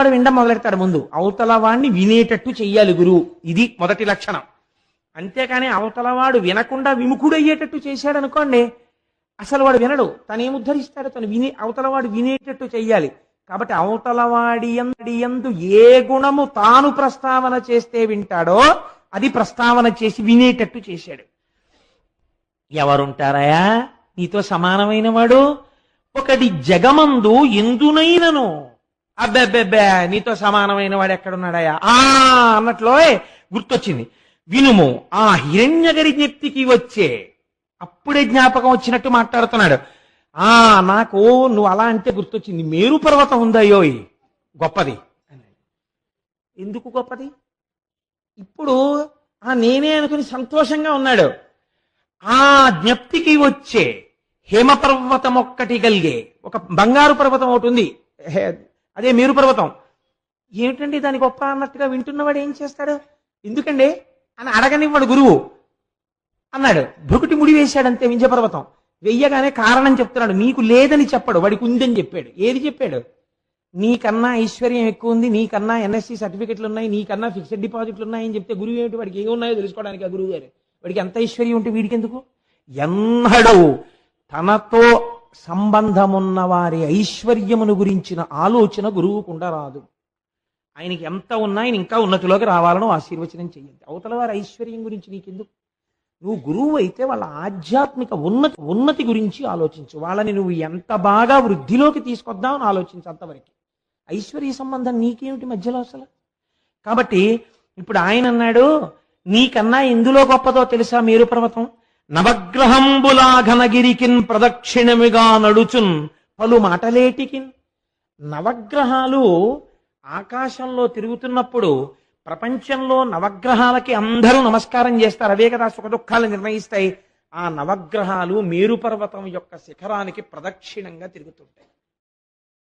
వాడు వినడం మొదలెడతాడు. ముందు అవతల వాడిని వినేటట్టు చెయ్యాలి గురువు. ఇది మొదటి లక్షణం. అంతేకాని అవతలవాడు వినకుండా విముఖుడయ్యేటట్టు చేశాడు అనుకోండి, అసలు వాడు వినడు. తను ఏం ఉద్ధరిస్తాడు? తను అవతలవాడు వినేటట్టు చెయ్యాలి. కాబట్టి అవతలవాడి యందు ఏ గుణము తాను ప్రస్తావన చేస్తే వింటాడో అది ప్రస్తావన చేసి వినేటట్టు చేశాడు. ఎవరుంటారయా నీతో సమానమైన వాడు? ఒకటి జగమందు ఎందునైనను అబ్బెబ్బెబ్బే నీతో సమానమైన వాడు ఎక్కడున్నాడయా అన్నట్లో గుర్తొచ్చింది. వినుము, ఆ హిరణ్యగరి జ్ఞప్తికి వచ్చే అప్పుడే జ్ఞాపకం వచ్చినట్టు మాట్లాడుతున్నాడు. నాకు నువ్వు అలా అంటే గుర్తొచ్చింది, మేరు పర్వతం ఉందయ్యోయ్ గొప్పది. ఎందుకు గొప్పది? ఇప్పుడు నేనే అనుకుని సంతోషంగా ఉన్నాడు. ఆ జ్ఞప్తికి వచ్చే హేమపర్వతం ఒక్కటి కలిగే ఒక బంగారు పర్వతం ఒకటి ఉంది, అదే మేరు పర్వతం. ఏమిటండి దాని గొప్ప అన్నట్టుగా వింటున్నవాడు ఏం చేస్తాడు? ఎందుకండి అని అడగనివ్వడు గురువు. అన్నాడు, భృకుటి ముడి వేశాడంతే వింధ్యపర్వతం. వెయ్యగానే కారణం చెప్తున్నాడు. నీకు లేదని చెప్పడు, వాడికి ఉందని చెప్పాడు. ఏది చెప్పాడు? నీకన్నా ఐశ్వర్యం ఎక్కువ ఉంది, నీకన్నా ఎన్ఎస్సి సర్టిఫికెట్లు ఉన్నాయి, నీకన్నా ఫిక్స్డ్ డిపాజిట్లు ఉన్నాయని చెప్తే గురువు ఏమిటి? వాడికి ఏమి ఉన్నాయో తెలుసుకోవడానికి ఆ గురువు గారు. వాడికి ఎంత ఐశ్వర్యం ఉంటే వీడికి ఎందుకు? ఎన్నడూ తనతో సంబంధమున్న వారి ఐశ్వర్యమును గురించిన ఆలోచన గురువుకుండా రాదు. ఆయనకి ఎంత ఉన్నా ఆయన ఇంకా ఉన్నతిలోకి రావాలని ఆశీర్వచనం చెయ్యండి. అవతల వారి ఐశ్వర్యం గురించి నీకెందుకు? నువ్వు గురువు అయితే వాళ్ళ ఆధ్యాత్మిక ఉన్నతి గురించి ఆలోచించు. వాళ్ళని నువ్వు ఎంత బాగా వృద్ధిలోకి తీసుకొద్దామని ఆలోచించు. అంతవరకు ఐశ్వర్య సంబంధం నీకేమిటి మధ్యలో అసలు? కాబట్టి ఇప్పుడు ఆయన అన్నాడు, నీకన్నా ఎందులో గొప్పదో తెలుసా మేరు పర్వతం? నవగ్రహంబులా ఘనగిరికిన్ ప్రదక్షిణమిగా నడుచున్ పలు మాటలేటికిన్. నవగ్రహాలు ఆకాశంలో తిరుగుతున్నప్పుడు ప్రపంచంలో నవగ్రహాలకి అందరూ నమస్కారం చేస్తారు. అవే కదా సుఖ దుఃఖాలు నిర్ణయిస్తాయి. ఆ నవగ్రహాలు మేరు పర్వతం యొక్క శిఖరానికి ప్రదక్షిణంగా తిరుగుతుంటాయి.